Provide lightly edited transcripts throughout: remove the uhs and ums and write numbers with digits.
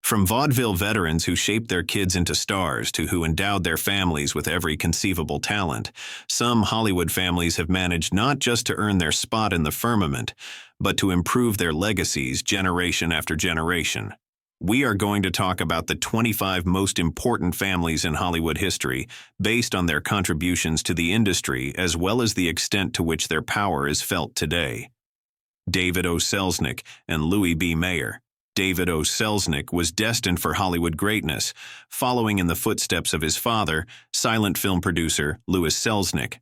From vaudeville veterans who shaped their kids into stars to who endowed their families with every conceivable talent, some Hollywood families have managed not just to earn their spot in the firmament, but to improve their legacies generation after generation. We are going to talk about the 25 most important families in Hollywood history based on their contributions to the industry as well as the extent to which their power is felt today. David O. Selznick and Louis B. Mayer. David O. Selznick was destined for Hollywood greatness, following in the footsteps of his father, silent film producer Louis Selznick.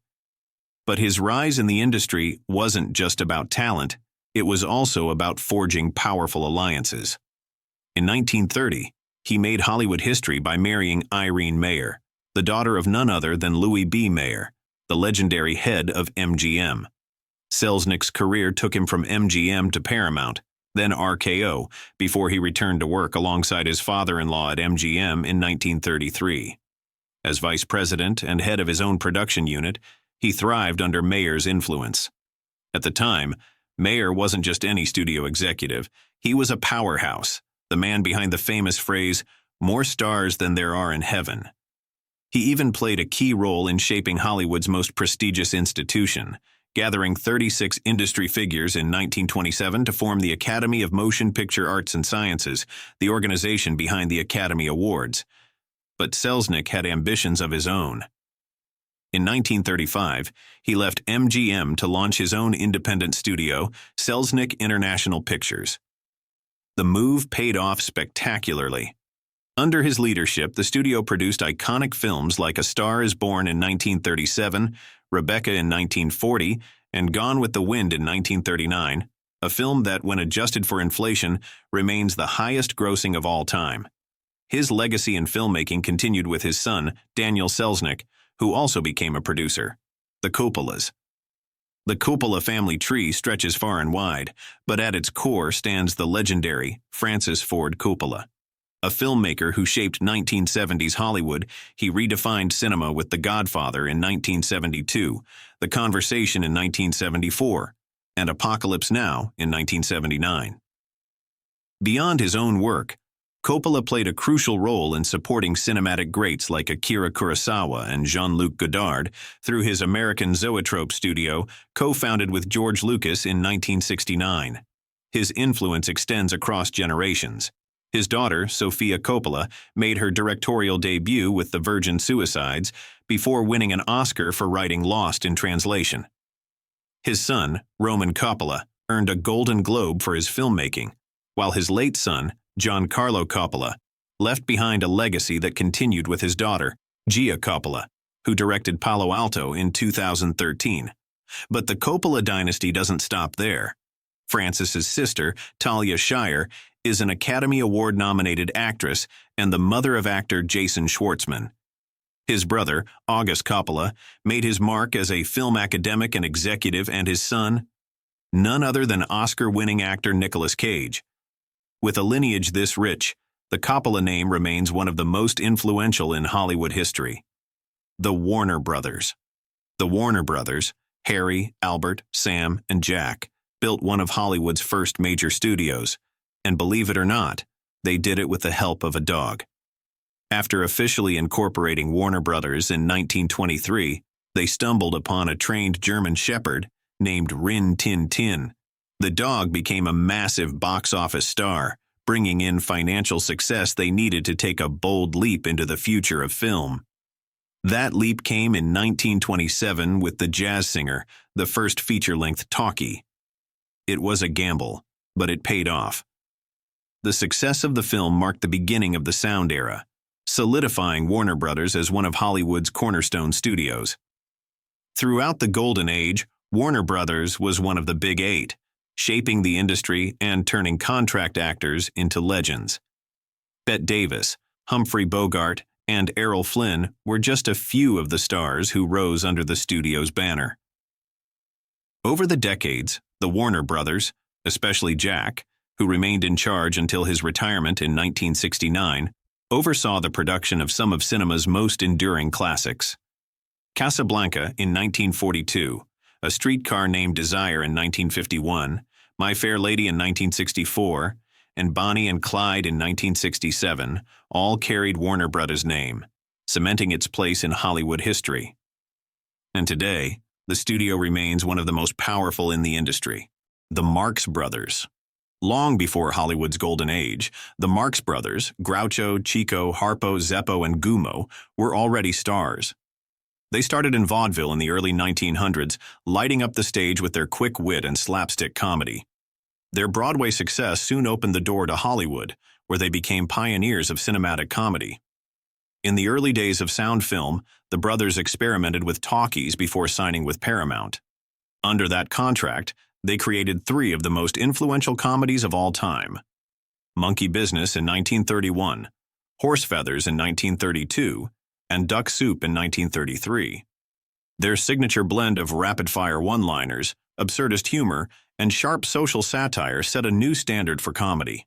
But his rise in the industry wasn't just about talent, it was also about forging powerful alliances. In 1930, he made Hollywood history by marrying Irene Mayer, the daughter of none other than Louis B. Mayer, the legendary head of MGM. Selznick's career took him from MGM to Paramount, then RKO, before he returned to work alongside his father-in-law at MGM in 1933. As vice president and head of his own production unit, he thrived under Mayer's influence. At the time, Mayer wasn't just any studio executive, he was a powerhouse, the man behind the famous phrase, "more stars than there are in heaven." He even played a key role in shaping Hollywood's most prestigious institution, gathering 36 industry figures in 1927 to form the Academy of Motion Picture Arts and Sciences, the organization behind the Academy Awards. But Selznick had ambitions of his own. In 1935, he left MGM to launch his own independent studio, Selznick International Pictures. The move paid off spectacularly. Under his leadership, the studio produced iconic films like A Star is Born in 1937, Rebecca in 1940, and Gone with the Wind in 1939, a film that, when adjusted for inflation, remains the highest grossing of all time. His legacy in filmmaking continued with his son, Daniel Selznick, who also became a producer. The Coppolas. The Coppola family tree stretches far and wide, but at its core stands the legendary Francis Ford Coppola. A filmmaker who shaped 1970s Hollywood, he redefined cinema with The Godfather in 1972, The Conversation in 1974, and Apocalypse Now in 1979. Beyond his own work, Coppola played a crucial role in supporting cinematic greats like Akira Kurosawa and Jean-Luc Godard through his American Zoetrope studio, co-founded with George Lucas in 1969. His influence extends across generations. His daughter, Sofia Coppola, made her directorial debut with The Virgin Suicides before winning an Oscar for writing Lost in Translation. His son, Roman Coppola, earned a Golden Globe for his filmmaking, while his late son, Giancarlo Coppola, left behind a legacy that continued with his daughter, Gia Coppola, who directed Palo Alto in 2013. But the Coppola dynasty doesn't stop there. Francis's sister, Talia Shire, is an Academy Award-nominated actress and the mother of actor Jason Schwartzman. His brother, August Coppola, made his mark as a film academic and executive, and his son, none other than Oscar-winning actor Nicolas Cage. With a lineage this rich, the Coppola name remains one of the most influential in Hollywood history. The Warner Brothers. The Warner Brothers, Harry, Albert, Sam, and Jack, built one of Hollywood's first major studios, and believe it or not, they did it with the help of a dog. After officially incorporating Warner Brothers in 1923, they stumbled upon a trained German shepherd named Rin Tin Tin. The dog became a massive box office star, bringing in financial success they needed to take a bold leap into the future of film. That leap came in 1927 with The Jazz Singer, the first feature-length talkie. It was a gamble, but it paid off. The success of the film marked the beginning of the sound era, solidifying Warner Brothers as one of Hollywood's cornerstone studios. Throughout the Golden Age, Warner Brothers was one of the Big Eight, shaping the industry and turning contract actors into legends. Bette Davis, Humphrey Bogart, and Errol Flynn were just a few of the stars who rose under the studio's banner. Over the decades, the Warner Brothers, especially Jack, who remained in charge until his retirement in 1969, oversaw the production of some of cinema's most enduring classics. Casablanca in 1942, A Streetcar Named Desire in 1951, My Fair Lady in 1964, and Bonnie and Clyde in 1967 all carried Warner Brothers' name, cementing its place in Hollywood history. And today, the studio remains one of the most powerful in the industry. The Marx Brothers. Long before Hollywood's golden age, the Marx Brothers, Groucho, Chico, Harpo, Zeppo, and Gummo, were already stars. They started in vaudeville in the early 1900s, lighting up the stage with their quick wit and slapstick comedy. Their Broadway success soon opened the door to Hollywood, where they became pioneers of cinematic comedy. In the early days of sound film, the brothers experimented with talkies before signing with Paramount. Under that contract, they created three of the most influential comedies of all time: Monkey Business in 1931, Horse Feathers in 1932, and Duck Soup in 1933. Their signature blend of rapid-fire one-liners, absurdist humor, and sharp social satire set a new standard for comedy.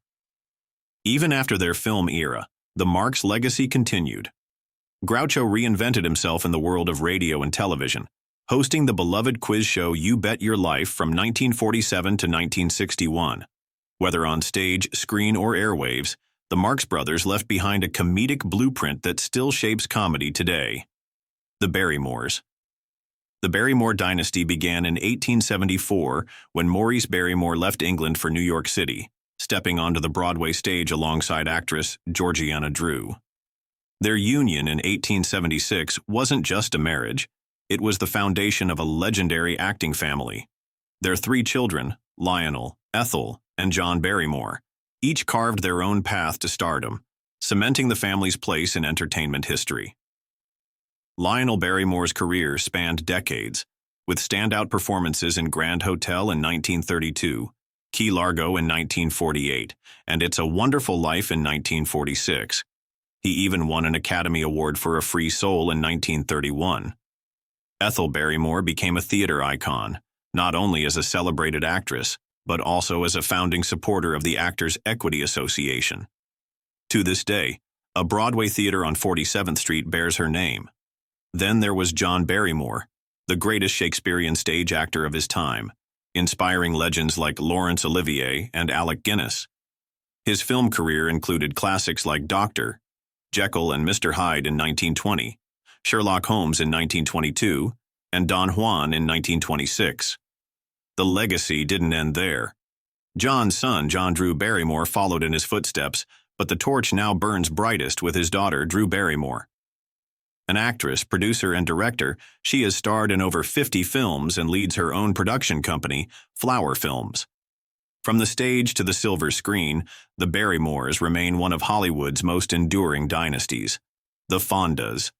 Even after their film era, the Marx legacy continued. Groucho reinvented himself in the world of radio and television, hosting the beloved quiz show You Bet Your Life from 1947 to 1961. Whether on stage, screen, or airwaves, the Marx Brothers left behind a comedic blueprint that still shapes comedy today. The Barrymores. The Barrymore dynasty began in 1874 when Maurice Barrymore left England for New York City, stepping onto the Broadway stage alongside actress Georgiana Drew. Their union in 1876 wasn't just a marriage. It was the foundation of a legendary acting family. Their three children, Lionel, Ethel, and John Barrymore, each carved their own path to stardom, cementing the family's place in entertainment history. Lionel Barrymore's career spanned decades, with standout performances in Grand Hotel in 1932, Key Largo in 1948, and It's a Wonderful Life in 1946. He even won an Academy Award for A Free Soul in 1931. Ethel Barrymore became a theater icon, not only as a celebrated actress, but also as a founding supporter of the Actors' Equity Association. To this day, a Broadway theater on 47th Street bears her name. Then there was John Barrymore, the greatest Shakespearean stage actor of his time, inspiring legends like Laurence Olivier and Alec Guinness. His film career included classics like Dr. Jekyll and Mr. Hyde in 1920, Sherlock Holmes in 1922, and Don Juan in 1926. The legacy didn't end there. John's son, John Drew Barrymore, followed in his footsteps, but the torch now burns brightest with his daughter, Drew Barrymore. An actress, producer, and director, she has starred in over 50 films and leads her own production company, Flower Films. From the stage to the silver screen, the Barrymores remain one of Hollywood's most enduring dynasties, the Fondas.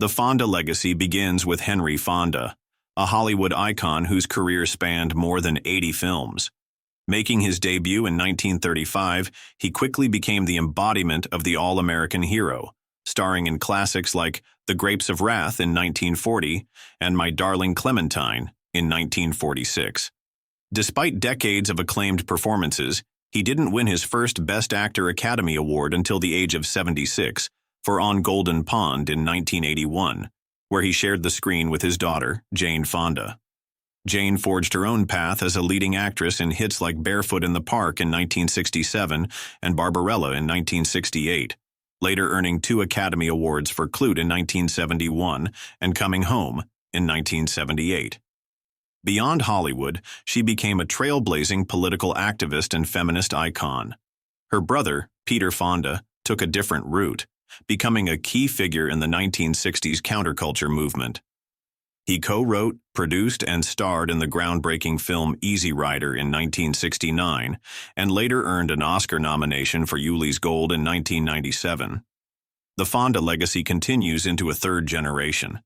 The Fonda legacy begins with Henry Fonda, a Hollywood icon whose career spanned more than 80 films. Making his debut in 1935, he quickly became the embodiment of the all-American hero, starring in classics like The Grapes of Wrath in 1940 and My Darling Clementine in 1946. Despite decades of acclaimed performances, he didn't win his first Best Actor Academy Award until the age of 76 for On Golden Pond in 1981, where he shared the screen with his daughter, Jane Fonda. Jane forged her own path as a leading actress in hits like Barefoot in the Park in 1967 and Barbarella in 1968, later earning 2 Academy Awards for Clute in 1971 and Coming Home in 1978. Beyond Hollywood, she became a trailblazing political activist and feminist icon. Her brother, Peter Fonda, took a different route, becoming a key figure in the 1960s counterculture movement. He co-wrote, produced, and starred in the groundbreaking film Easy Rider in 1969, and later earned an Oscar nomination for Ulee's Gold in 1997. The Fonda legacy continues into a third generation.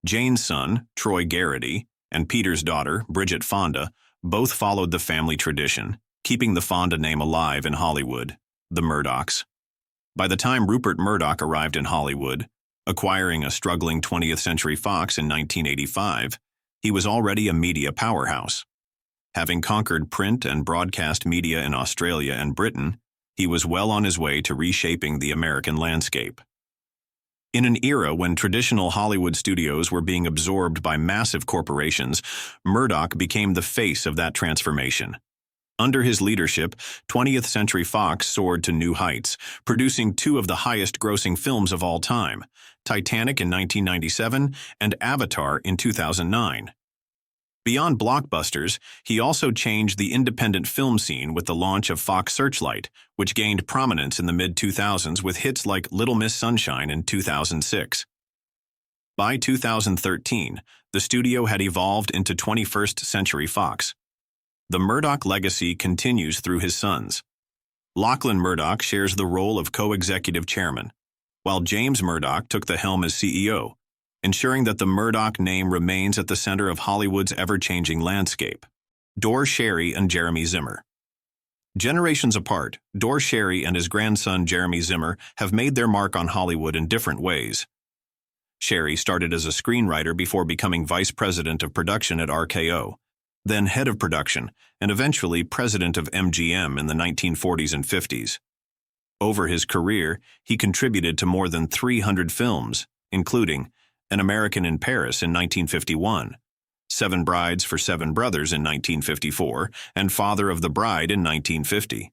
Jane's son, Troy Garrity, and Peter's daughter, Bridget Fonda, both followed the family tradition, keeping the Fonda name alive in Hollywood, the Murdochs. By the time Rupert Murdoch arrived in Hollywood, acquiring a struggling 20th Century Fox in 1985, he was already a media powerhouse. Having conquered print and broadcast media in Australia and Britain, he was well on his way to reshaping the American landscape. In an era when traditional Hollywood studios were being absorbed by massive corporations, Murdoch became the face of that transformation. Under his leadership, 20th Century Fox soared to new heights, producing two of the highest-grossing films of all time, Titanic in 1997 and Avatar in 2009. Beyond blockbusters, he also changed the independent film scene with the launch of Fox Searchlight, which gained prominence in the mid-2000s with hits like Little Miss Sunshine in 2006. By 2013, the studio had evolved into 21st Century Fox. The Murdoch legacy continues through his sons. Lachlan Murdoch shares the role of co-executive chairman, while James Murdoch took the helm as CEO, ensuring that the Murdoch name remains at the center of Hollywood's ever-changing landscape. Dor Sherry and Jeremy Zimmer. Generations apart, Dor Sherry and his grandson Jeremy Zimmer have made their mark on Hollywood in different ways. Sherry started as a screenwriter before becoming vice president of production at RKO, then head of production, and eventually president of MGM in the 1940s and 50s. Over his career, he contributed to more than 300 films, including An American in Paris in 1951, Seven Brides for Seven Brothers in 1954, and Father of the Bride in 1950.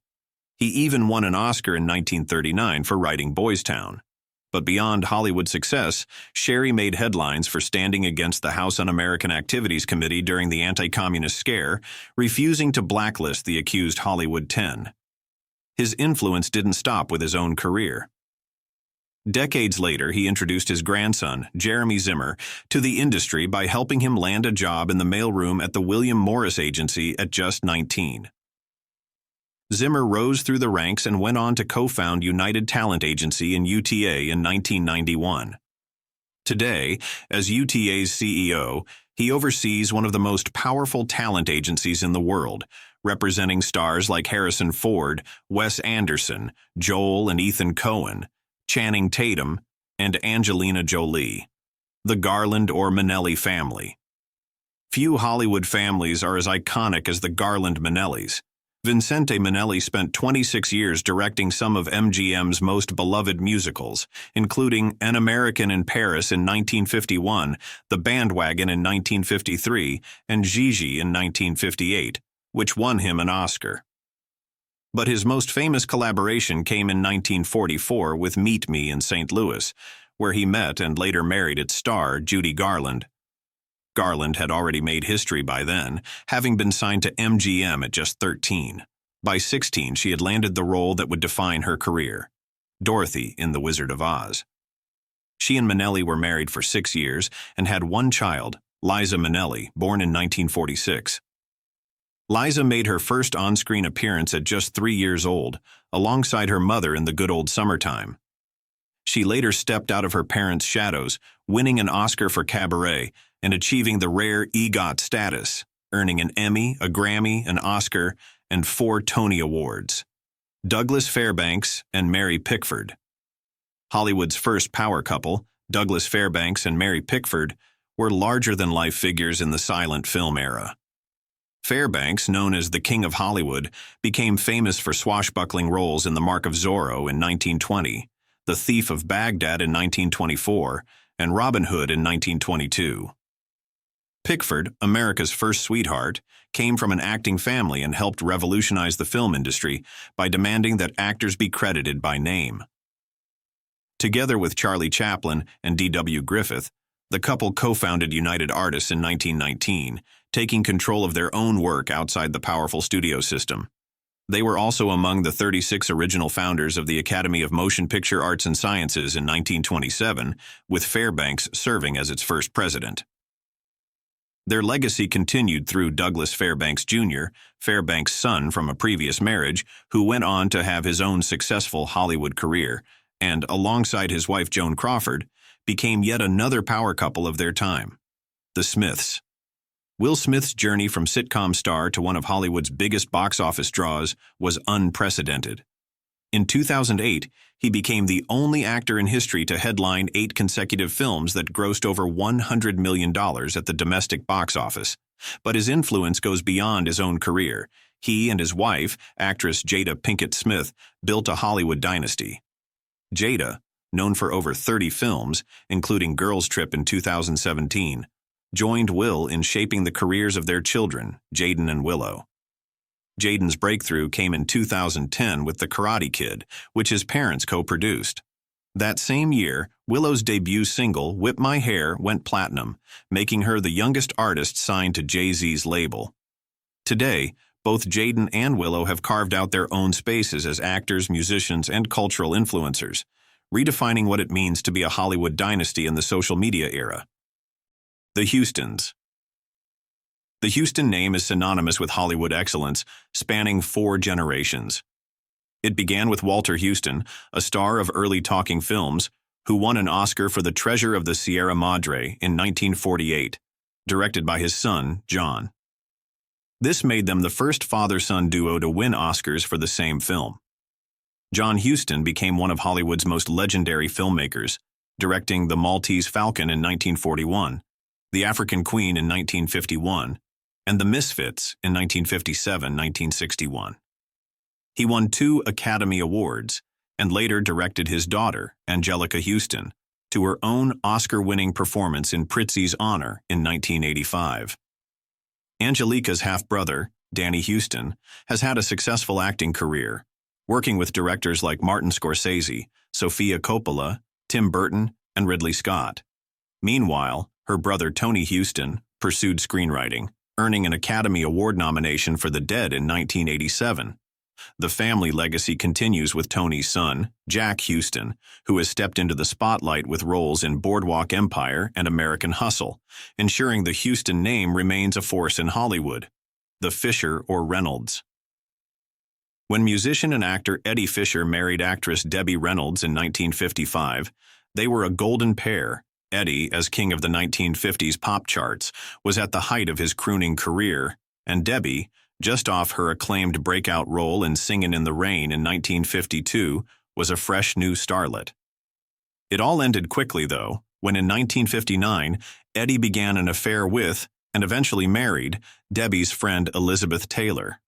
He even won an Oscar in 1939 for writing Boys Town. But beyond Hollywood success, Sherry made headlines for standing against the House Un-American Activities Committee during the anti-communist scare, refusing to blacklist the accused Hollywood 10. His influence didn't stop with his own career. Decades later, he introduced his grandson, Jeremy Zimmer, to the industry by helping him land a job in the mailroom at the William Morris Agency at just 19. Zimmer rose through the ranks and went on to co-found United Talent Agency in UTA in 1991. Today, as UTA's CEO, he oversees one of the most powerful talent agencies in the world, representing stars like Harrison Ford, Wes Anderson, Joel and Ethan Coen, Channing Tatum, and Angelina Jolie. The Garland or Minnelli family. Few Hollywood families are as iconic as the Garland Minnellis. Vincente Minnelli spent 26 years directing some of MGM's most beloved musicals, including An American in Paris in 1951, The Bandwagon in 1953, and Gigi in 1958, which won him an Oscar. But his most famous collaboration came in 1944 with Meet Me in St. Louis, where he met and later married its star, Judy Garland. Garland had already made history by then, having been signed to MGM at just 13. By 16, she had landed the role that would define her career, Dorothy in The Wizard of Oz. She and Minnelli were married for 6 years and had one child, Liza Minnelli, born in 1946. Liza made her first on-screen appearance at just 3 years old, alongside her mother in The Good Old Summertime. She later stepped out of her parents' shadows, winning an Oscar for Cabaret and achieving the rare EGOT status, earning an Emmy, a Grammy, an Oscar, and 4 Tony Awards. Douglas Fairbanks and Mary Pickford. Hollywood's first power couple, Douglas Fairbanks and Mary Pickford, were larger-than-life figures in the silent film era. Fairbanks, known as the King of Hollywood, became famous for swashbuckling roles in The Mark of Zorro in 1920, The Thief of Baghdad in 1924, and Robin Hood in 1922. Pickford, America's first sweetheart, came from an acting family and helped revolutionize the film industry by demanding that actors be credited by name. Together with Charlie Chaplin and D.W. Griffith, the couple co-founded United Artists in 1919, taking control of their own work outside the powerful studio system. They were also among the 36 original founders of the Academy of Motion Picture Arts and Sciences in 1927, with Fairbanks serving as its first president. Their legacy continued through Douglas Fairbanks Jr., Fairbanks' son from a previous marriage, who went on to have his own successful Hollywood career, and, alongside his wife Joan Crawford, became yet another power couple of their time, the Smiths. Will Smith's journey from sitcom star to one of Hollywood's biggest box office draws was unprecedented. In 2008, he became the only actor in history to headline 8 consecutive films that grossed over $100 million at the domestic box office. But his influence goes beyond his own career. He and his wife, actress Jada Pinkett Smith, built a Hollywood dynasty. Jada, known for over 30 films, including Girls Trip in 2017, joined Will in shaping the careers of their children, Jaden and Willow. Jaden's breakthrough came in 2010 with The Karate Kid, which his parents co-produced. That same year, Willow's debut single, Whip My Hair, went platinum, making her the youngest artist signed to Jay-Z's label. Today, both Jaden and Willow have carved out their own spaces as actors, musicians, and cultural influencers, redefining what it means to be a Hollywood dynasty in the social media era. The Houstons. The Houston name is synonymous with Hollywood excellence, spanning 4 generations. It began with Walter Houston, a star of early talking films, who won an Oscar for The Treasure of the Sierra Madre in 1948, directed by his son, John. This made them the first father-son duo to win Oscars for the same film. John Huston became one of Hollywood's most legendary filmmakers, directing The Maltese Falcon in 1941, The African Queen in 1951, and The Misfits in 1957-1961. He won 2 Academy Awards and later directed his daughter, Angelica Houston, to her own Oscar-winning performance in Prizzi's Honor in 1985. Angelica's half-brother, Danny Houston, has had a successful acting career, working with directors like Martin Scorsese, Sofia Coppola, Tim Burton, and Ridley Scott. Meanwhile, her brother Tony Houston pursued screenwriting, earning an Academy Award nomination for The Dead in 1987. The family legacy continues with Tony's son, Jack Houston, who has stepped into the spotlight with roles in Boardwalk Empire and American Hustle, ensuring the Houston name remains a force in Hollywood. The Fisher or Reynolds. When musician and actor Eddie Fisher married actress Debbie Reynolds in 1955, they were a golden pair. Eddie, as king of the 1950s pop charts, was at the height of his crooning career, and Debbie, just off her acclaimed breakout role in Singin' in the Rain in 1952, was a fresh new starlet. It all ended quickly, though, when in 1959, Eddie began an affair with, and eventually married, Debbie's friend Elizabeth Taylor.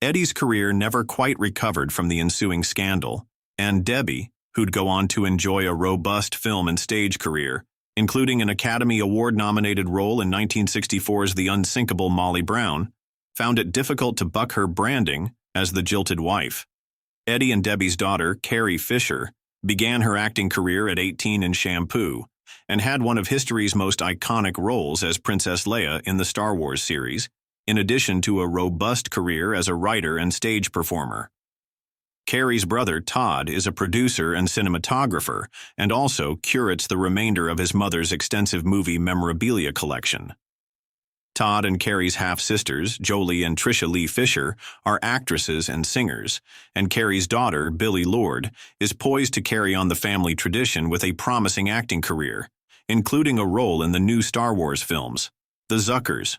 Eddie's career never quite recovered from the ensuing scandal, and Debbie, who'd go on to enjoy a robust film and stage career, including an Academy Award-nominated role in 1964's The Unsinkable Molly Brown, found it difficult to buck her branding as the jilted wife. Eddie and Debbie's daughter, Carrie Fisher, began her acting career at 18 in Shampoo, and had one of history's most iconic roles as Princess Leia in the Star Wars series, in addition to a robust career as a writer and stage performer. Carrie's brother, Todd, is a producer and cinematographer, and also curates the remainder of his mother's extensive movie memorabilia collection. Todd and Carrie's half-sisters, Jolie and Tricia Lee Fisher, are actresses and singers, and Carrie's daughter, Billie Lourd, is poised to carry on the family tradition with a promising acting career, including a role in the new Star Wars films, The Zuckers.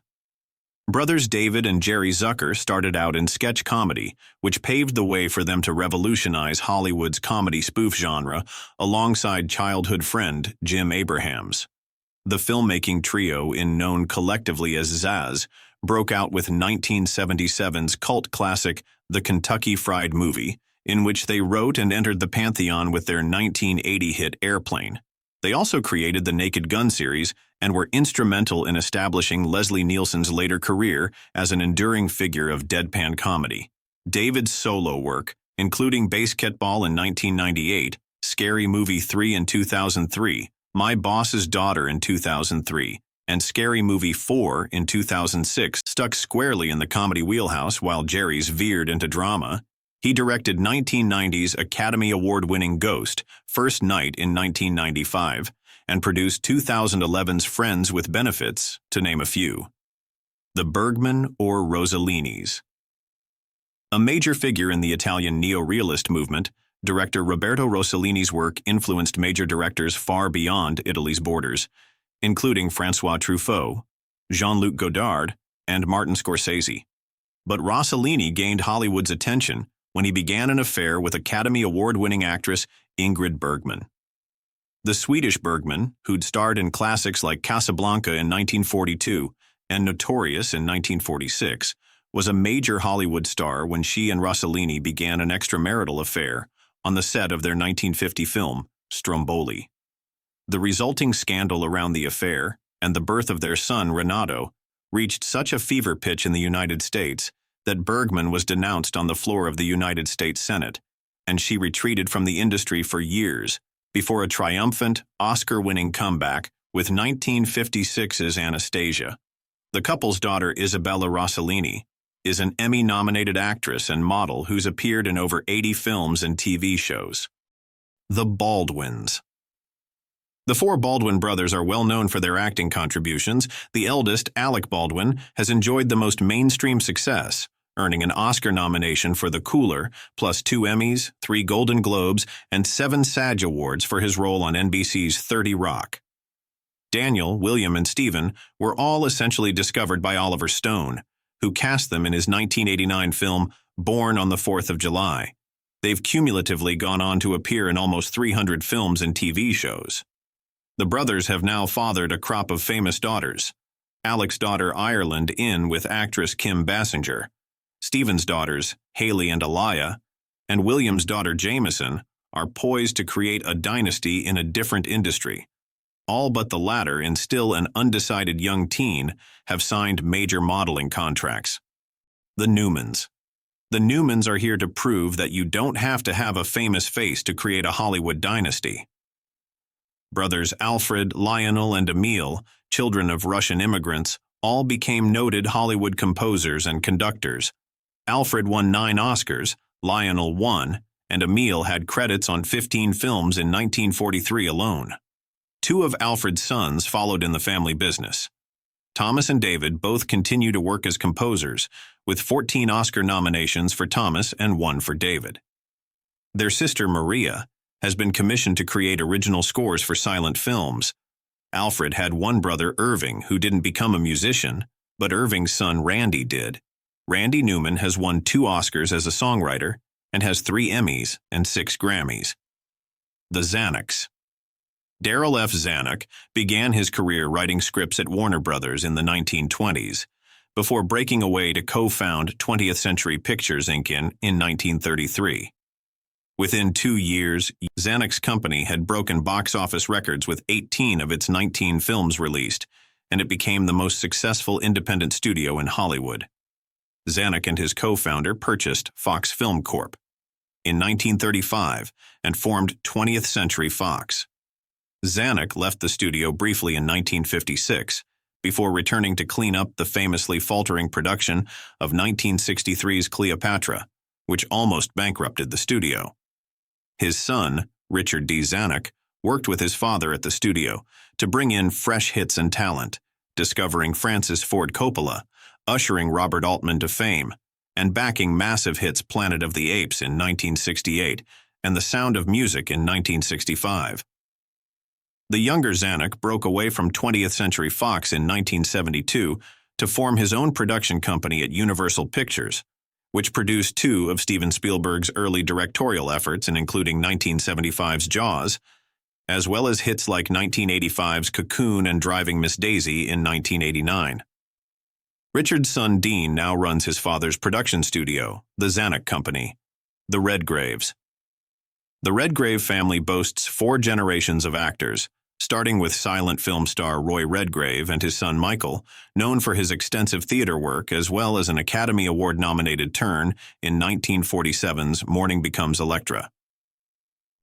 Brothers David and Jerry Zucker started out in sketch comedy, which paved the way for them to revolutionize Hollywood's comedy spoof genre alongside childhood friend Jim Abrahams. The filmmaking trio, known collectively as Zaz, broke out with 1977's cult classic The Kentucky Fried Movie, in which they wrote and entered the pantheon with their 1980 hit Airplane. They also created the Naked Gun series and were instrumental in establishing Leslie Nielsen's later career as an enduring figure of deadpan comedy. David's solo work, including Basketball in 1998, Scary Movie 3 in 2003, My Boss's Daughter in 2003, and Scary Movie 4 in 2006, stuck squarely in the comedy wheelhouse while Jerry's veered into drama. He directed 1990's Academy Award-winning Ghost, First Night in 1995, and produced 2011's Friends with Benefits, to name a few. The Bergman or Rossellini's. A major figure in the Italian neo-realist movement, director Roberto Rossellini's work influenced major directors far beyond Italy's borders, including François Truffaut, Jean-Luc Godard, and Martin Scorsese. But Rossellini gained Hollywood's attention when he began an affair with Academy Award-winning actress Ingrid Bergman. The Swedish Bergman, who'd starred in classics like Casablanca in 1942 and Notorious in 1946, was a major Hollywood star when she and Rossellini began an extramarital affair on the set of their 1950 film, Stromboli. The resulting scandal around the affair, and the birth of their son, Renato, reached such a fever pitch in the United States that Bergman was denounced on the floor of the United States Senate, and she retreated from the industry for years before a triumphant, Oscar-winning comeback with 1956's Anastasia. The couple's daughter, Isabella Rossellini, is an Emmy-nominated actress and model who's appeared in over 80 films and TV shows. The Baldwins. The four Baldwin brothers are well known for their acting contributions. The eldest, Alec Baldwin, has enjoyed the most mainstream success, earning an Oscar nomination for The Cooler, plus 2 Emmys, 3 Golden Globes, and 7 SAG Awards for his role on NBC's 30 Rock. Daniel, William, and Stephen were all essentially discovered by Oliver Stone, who cast them in his 1989 film Born on the 4th of July. They've cumulatively gone on to appear in almost 300 films and TV shows. The brothers have now fathered a crop of famous daughters. Alec's daughter Ireland in with actress Kim Basinger, Stephen's daughters Haley and Aliyah, and William's daughter Jameson are poised to create a dynasty in a different industry. All but the latter, in still an undecided young teen, have signed major modeling contracts. The Newmans. The Newmans are here to prove that you don't have to have a famous face to create a Hollywood dynasty. Brothers Alfred, Lionel, and Emile, children of Russian immigrants, all became noted Hollywood composers and conductors. Alfred won 9 Oscars, Lionel 1, and Emile had credits on 15 films in 1943 alone. 2 of Alfred's sons followed in the family business. Thomas and David both continue to work as composers, with 14 Oscar nominations for Thomas and 1 for David. Their sister Maria has been commissioned to create original scores for silent films. Alfred had one brother, Irving, who didn't become a musician, but Irving's son Randy did. Randy Newman has won 2 Oscars as a songwriter and has 3 Emmys and 6 Grammys. The Zanucks. Darryl F. Zanuck began his career writing scripts at Warner Brothers in the 1920s, before breaking away to co-found 20th Century Pictures Inc. in 1933. Within 2 years, Zanuck's company had broken box office records with 18 of its 19 films released, and it became the most successful independent studio in Hollywood. Zanuck and his co-founder purchased Fox Film Corp. in 1935 and formed 20th Century Fox. Zanuck left the studio briefly in 1956, before returning to clean up the famously faltering production of 1963's Cleopatra, which almost bankrupted the studio. His son, Richard D. Zanuck, worked with his father at the studio to bring in fresh hits and talent, discovering Francis Ford Coppola, ushering Robert Altman to fame, and backing massive hits Planet of the Apes in 1968 and The Sound of Music in 1965. The younger Zanuck broke away from 20th Century Fox in 1972 to form his own production company at Universal Pictures, which produced 2 of Steven Spielberg's early directorial efforts, including 1975's Jaws, as well as hits like 1985's Cocoon and Driving Miss Daisy in 1989. Richard's son Dean now runs his father's production studio, the Zanuck Company, the Redgraves. The Redgrave family boasts 4 generations of actors, starting with silent film star Roy Redgrave and his son Michael, known for his extensive theater work as well as an Academy Award-nominated turn in 1947's Morning Becomes Electra.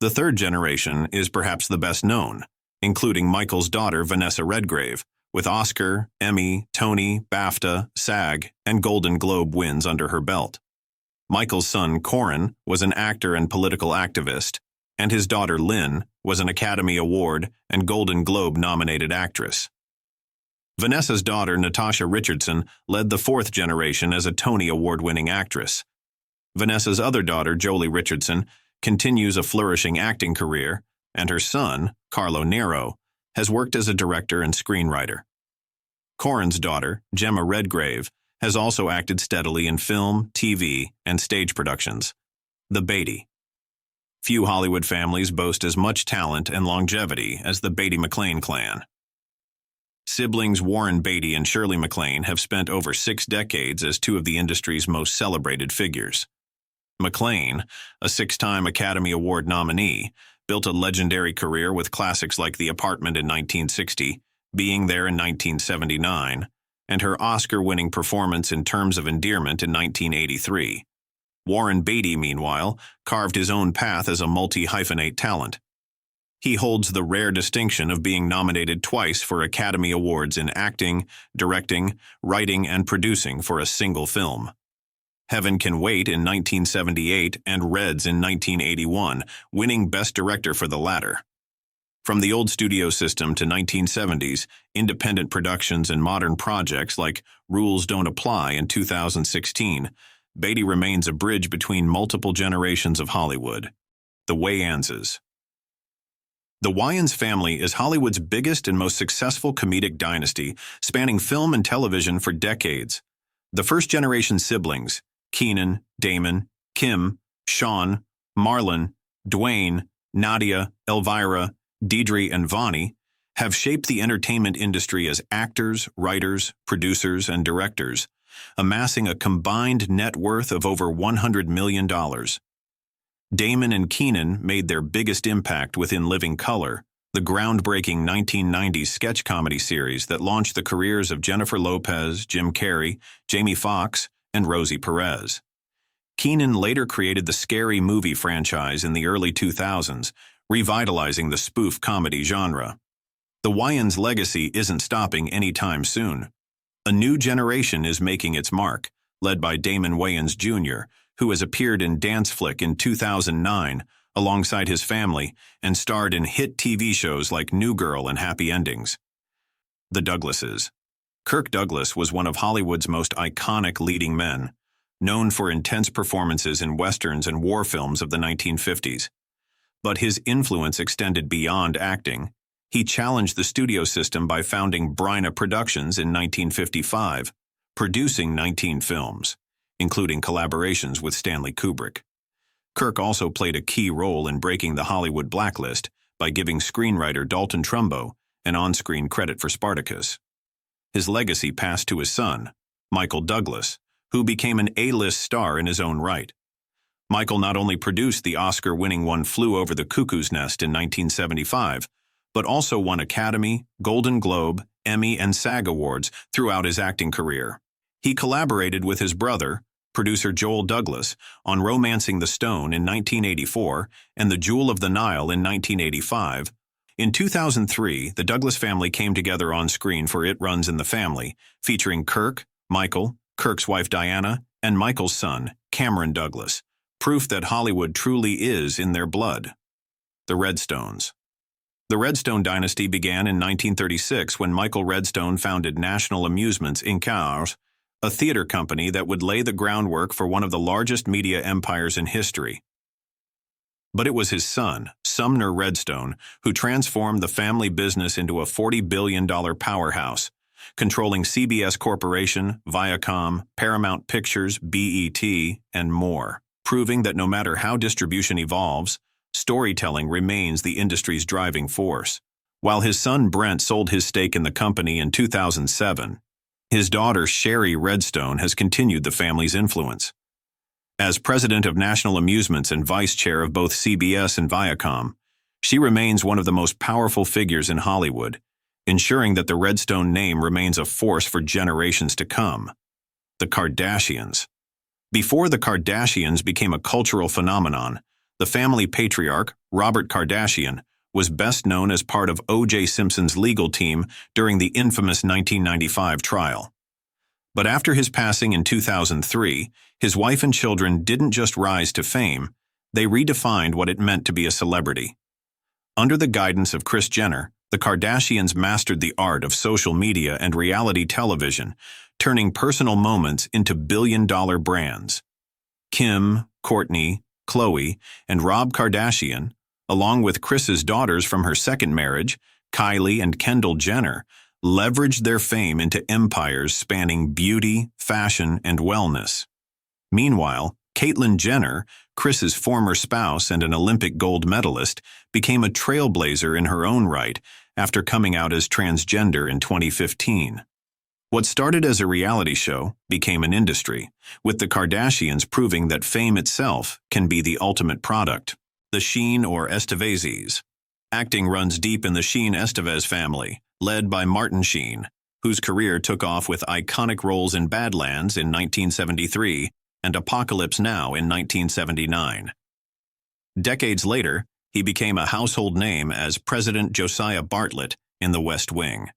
The 3rd generation is perhaps the best known, including Michael's daughter Vanessa Redgrave, with Oscar, Emmy, Tony, BAFTA, SAG, and Golden Globe wins under her belt. Michael's son Corin was an actor and political activist, and his daughter Lynn was an Academy Award and Golden Globe-nominated actress. Vanessa's daughter Natasha Richardson led the 4th generation as a Tony Award-winning actress. Vanessa's other daughter, Jolie Richardson, continues a flourishing acting career, and her son, Carlo Nero, has worked as a director and screenwriter. Corin's daughter, Gemma Redgrave, has also acted steadily in film, TV, and stage productions. The Beatty. Few Hollywood families boast as much talent and longevity as the Beatty-MacLaine clan. Siblings Warren Beatty and Shirley MacLaine have spent over 6 decades as 2 of the industry's most celebrated figures. MacLaine, a 6-time Academy Award nominee, built a legendary career with classics like The Apartment in 1960, Being There in 1979, and her Oscar-winning performance in Terms of Endearment in 1983. Warren Beatty, meanwhile, carved his own path as a multi-hyphenate talent. He holds the rare distinction of being nominated twice for Academy Awards in acting, directing, writing, and producing for a single film. Heaven Can Wait in 1978 and Reds in 1981, winning Best Director for the latter. From the old studio system to 1970s, independent productions and modern projects like Rules Don't Apply in 2016, Beatty remains a bridge between multiple generations of Hollywood. The Wayanses. The Wayans family is Hollywood's biggest and most successful comedic dynasty, spanning film and television for decades. The first-generation siblings, Keenan, Damon, Kim, Sean, Marlon, Dwayne, Nadia, Elvira, Deidre, and Vonnie, have shaped the entertainment industry as actors, writers, producers, and directors, amassing a combined net worth of over $100 million. Damon and Keenan made their biggest impact with In Living Color, the groundbreaking 1990s sketch comedy series that launched the careers of Jennifer Lopez, Jim Carrey, Jamie Foxx, and Rosie Perez. Keenan later created the Scary Movie franchise in the early 2000s, revitalizing the spoof comedy genre. The Wayans legacy isn't stopping anytime soon. A new generation is making its mark, led by Damon Wayans Jr., who has appeared in Dance Flick in 2009 alongside his family and starred in hit TV shows like New Girl and Happy Endings. The Douglases. Kirk Douglas was one of Hollywood's most iconic leading men, known for intense performances in westerns and war films of the 1950s. But his influence extended beyond acting. He challenged the studio system by founding Bryna Productions in 1955, producing 19 films, including collaborations with Stanley Kubrick. Kirk also played a key role in breaking the Hollywood blacklist by giving screenwriter Dalton Trumbo an on-screen credit for Spartacus. His legacy passed to his son, Michael Douglas, who became an A-list star in his own right. Michael not only produced the Oscar-winning One Flew Over the Cuckoo's Nest in 1975, but also won Academy, Golden Globe, Emmy, and SAG Awards throughout his acting career. He collaborated with his brother, producer Joel Douglas, on Romancing the Stone in 1984 and The Jewel of the Nile in 1985. In 2003, the Douglas family came together on screen for It Runs in the Family, featuring Kirk, Michael, Kirk's wife Diana, and Michael's son, Cameron Douglas, proof that Hollywood truly is in their blood. The Redstones. The Redstone dynasty began in 1936 when Michael Redstone founded National Amusements Inc., a theater company that would lay the groundwork for one of the largest media empires in history. But it was his son, Sumner Redstone, who transformed the family business into a $40 billion powerhouse, controlling CBS Corporation, Viacom, Paramount Pictures, BET, and more, proving that no matter how distribution evolves, storytelling remains the industry's driving force. While his son Brent sold his stake in the company in 2007, his daughter Sherry Redstone has continued the family's influence. As president of National Amusements and vice chair of both CBS and Viacom, she remains one of the most powerful figures in Hollywood, ensuring that the Redstone name remains a force for generations to come. The Kardashians. Before the Kardashians became a cultural phenomenon, the family patriarch, Robert Kardashian, was best known as part of O.J. Simpson's legal team during the infamous 1995 trial. But after his passing in 2003, his wife and children didn't just rise to fame, they redefined what it meant to be a celebrity. Under the guidance of Kris Jenner, the Kardashians mastered the art of social media and reality television, turning personal moments into billion-dollar brands. Kim, Kourtney, Khloe, and Rob Kardashian, along with Kris's daughters from her second marriage, Kylie and Kendall Jenner, leveraged their fame into empires spanning beauty, fashion, and wellness. Meanwhile, Caitlyn Jenner, Kris's former spouse and an Olympic gold medalist, became a trailblazer in her own right after coming out as transgender in 2015. What started as a reality show became an industry, with the Kardashians proving that fame itself can be the ultimate product. The Sheen or Estevezes. Acting runs deep in the Sheen-Estevez family, led by Martin Sheen. whose career took off with iconic roles in Badlands in 1973 and Apocalypse Now in 1979. Decades later, he became a household name as President Josiah Bartlett in The West Wing.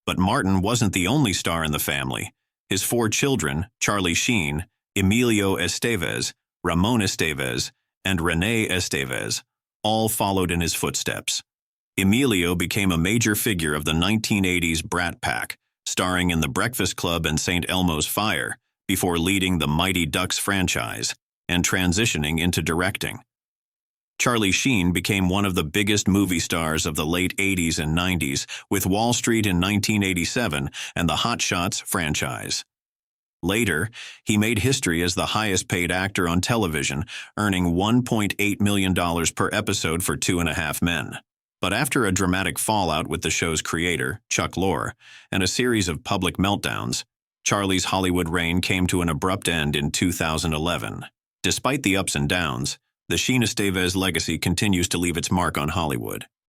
But Martin wasn't the only star in the family. His 4 children, Charlie Sheen, Emilio Estevez, Ramon Estevez, and René Estevez, all followed in his footsteps. Emilio became a major figure of the 1980s Brat Pack, starring in The Breakfast Club and St. Elmo's Fire, before leading the Mighty Ducks franchise and transitioning into directing. Charlie Sheen became one of the biggest movie stars of the late 80s and 90s with Wall Street in 1987 and the Hot Shots franchise. Later, he made history as the highest-paid actor on television, earning $1.8 million per episode for 2.5 Men. But after a dramatic fallout with the show's creator, Chuck Lorre, and a series of public meltdowns, Charlie's Hollywood reign came to an abrupt end in 2011. Despite the ups and downs, the Sheen Estevez legacy continues to leave its mark on Hollywood.